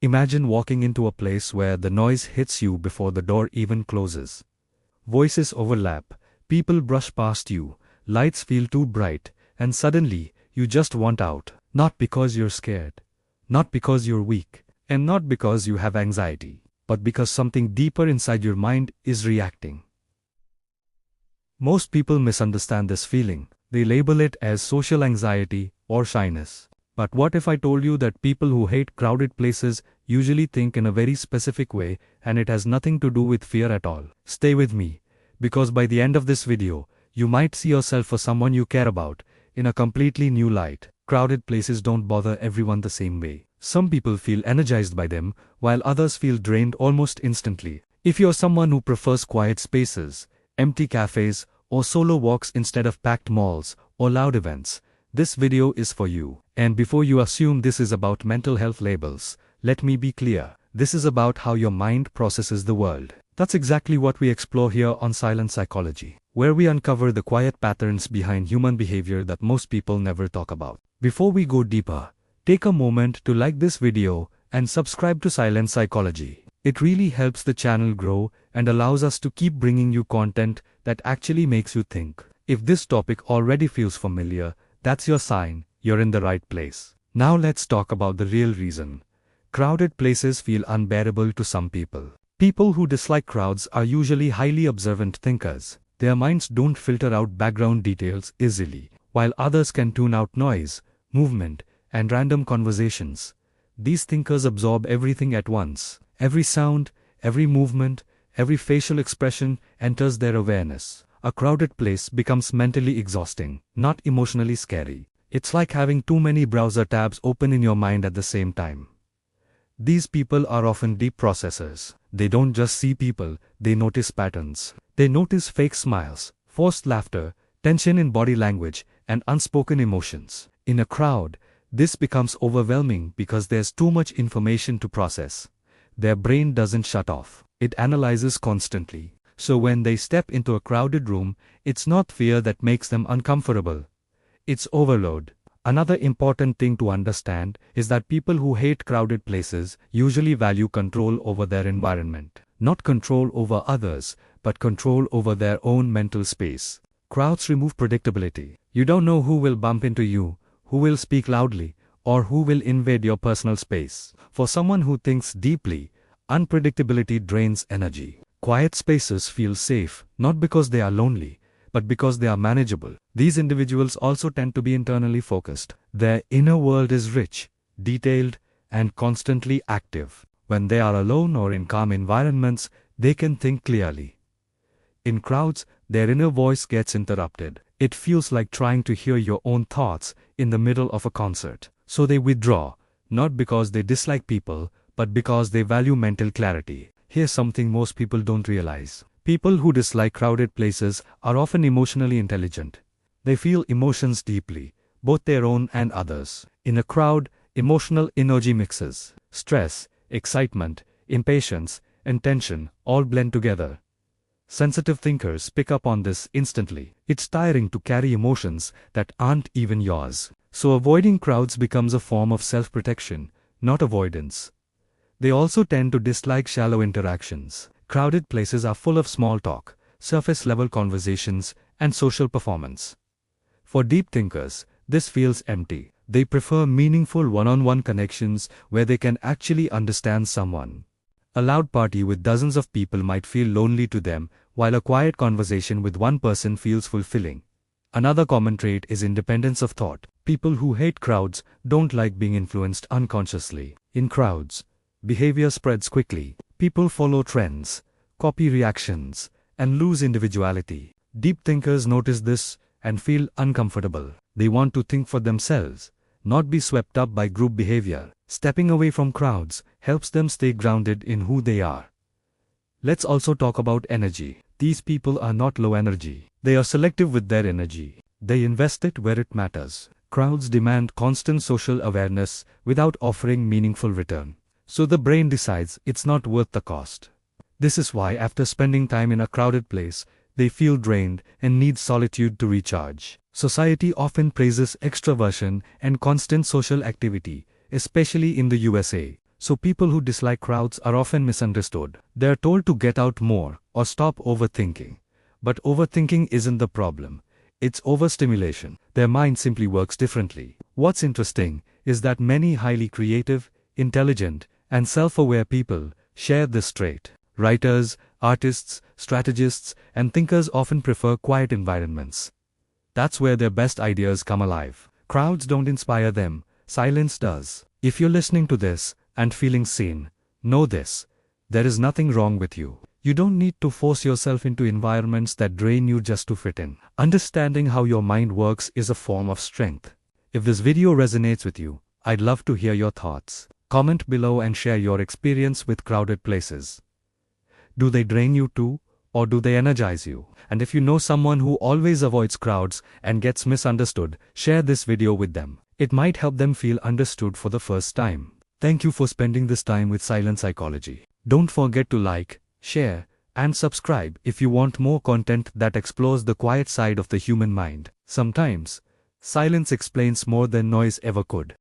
Imagine walking into a place where the noise hits you before the door even closes. Voices overlap, people brush past you, lights feel too bright, and suddenly, you just want out. Not because you're scared, not because you're weak, and not because you have anxiety, but because something deeper inside your mind is reacting. Most people misunderstand this feeling. They label it as social anxiety or shyness. But what if I told you that people who hate crowded places usually think in a very specific way, and it has nothing to do with fear at all? Stay with me, because by the end of this video, you might see yourself or someone you care about in a completely new light. Crowded places don't bother everyone the same way. Some people feel energized by them, while others feel drained almost instantly. If you're someone who prefers quiet spaces, empty cafes, or solo walks instead of packed malls or loud events, this video is for you. And before you assume this is about mental health labels, let me be clear. This is about how your mind processes the world. That's exactly what we explore here on Silent Psychology, where we uncover the quiet patterns behind human behavior that most people never talk about. Before we go deeper, take a moment to like this video and subscribe to Silent Psychology. It really helps the channel grow and allows us to keep bringing you content that actually makes you think. If this topic already feels familiar, that's your sign you're in the right place. Now let's talk about the real reason. Crowded places feel unbearable to some people. People who dislike crowds are usually highly observant thinkers. Their minds don't filter out background details easily, while others can tune out noise, movement, and random conversations. These thinkers absorb everything at once. Every sound, every movement, every facial expression enters their awareness. A crowded place becomes mentally exhausting, not emotionally scary. It's like having too many browser tabs open in your mind at the same time. These people are often deep processors. They don't just see people, they notice patterns. They notice fake smiles, forced laughter, tension in body language, and unspoken emotions. In a crowd, this becomes overwhelming because there's too much information to process. Their brain doesn't shut off. It analyzes constantly. So when they step into a crowded room, it's not fear that makes them uncomfortable. It's overload. Another important thing to understand is that people who hate crowded places usually value control over their environment. Not control over others, but control over their own mental space. Crowds remove predictability. You don't know who will bump into you, who will speak loudly, or who will invade your personal space. For someone who thinks deeply, unpredictability drains energy. Quiet spaces feel safe, not because they are lonely, but because they are manageable. These individuals also tend to be internally focused. Their inner world is rich, detailed, and constantly active. When they are alone or in calm environments, they can think clearly. In crowds, their inner voice gets interrupted. It feels like trying to hear your own thoughts in the middle of a concert. So they withdraw, not because they dislike people, but because they value mental clarity. Here's something most people don't realize. People who dislike crowded places are often emotionally intelligent. They feel emotions deeply, both their own and others. In a crowd, emotional energy mixes. Stress, excitement, impatience, and tension all blend together. Sensitive thinkers pick up on this instantly. It's tiring to carry emotions that aren't even yours. So avoiding crowds becomes a form of self-protection, not avoidance. They also tend to dislike shallow interactions. Crowded places are full of small talk, surface-level conversations, and social performance. For deep thinkers, this feels empty. They prefer meaningful one-on-one connections where they can actually understand someone. A loud party with dozens of people might feel lonely to them, while a quiet conversation with one person feels fulfilling. Another common trait is independence of thought. People who hate crowds don't like being influenced unconsciously. In crowds, behavior spreads quickly. People follow trends, copy reactions, and lose individuality. Deep thinkers notice this and feel uncomfortable. They want to think for themselves, not be swept up by group behavior. Stepping away from crowds helps them stay grounded in who they are. Let's also talk about energy. These people are not low energy. They are selective with their energy. They invest it where it matters. Crowds demand constant social awareness without offering meaningful return. So the brain decides it's not worth the cost. This is why after spending time in a crowded place, they feel drained and need solitude to recharge. Society often praises extroversion and constant social activity, especially in the USA. So people who dislike crowds are often misunderstood. They are told to get out more or stop overthinking. But overthinking isn't the problem. It's overstimulation. Their mind simply works differently. What's interesting is that many highly creative, intelligent, and self-aware people share this trait. Writers, artists, strategists, and thinkers often prefer quiet environments. That's where their best ideas come alive. Crowds don't inspire them, silence does. If you're listening to this and feeling seen, know this: there is nothing wrong with you. You don't need to force yourself into environments that drain you just to fit in. Understanding how your mind works is a form of strength. If this video resonates with you, I'd love to hear your thoughts. Comment below and share your experience with crowded places. Do they drain you too, or do they energize you? And if you know someone who always avoids crowds and gets misunderstood, share this video with them. It might help them feel understood for the first time. Thank you for spending this time with Silent Psychology. Don't forget to like, share, and subscribe if you want more content that explores the quiet side of the human mind. Sometimes, silence explains more than noise ever could.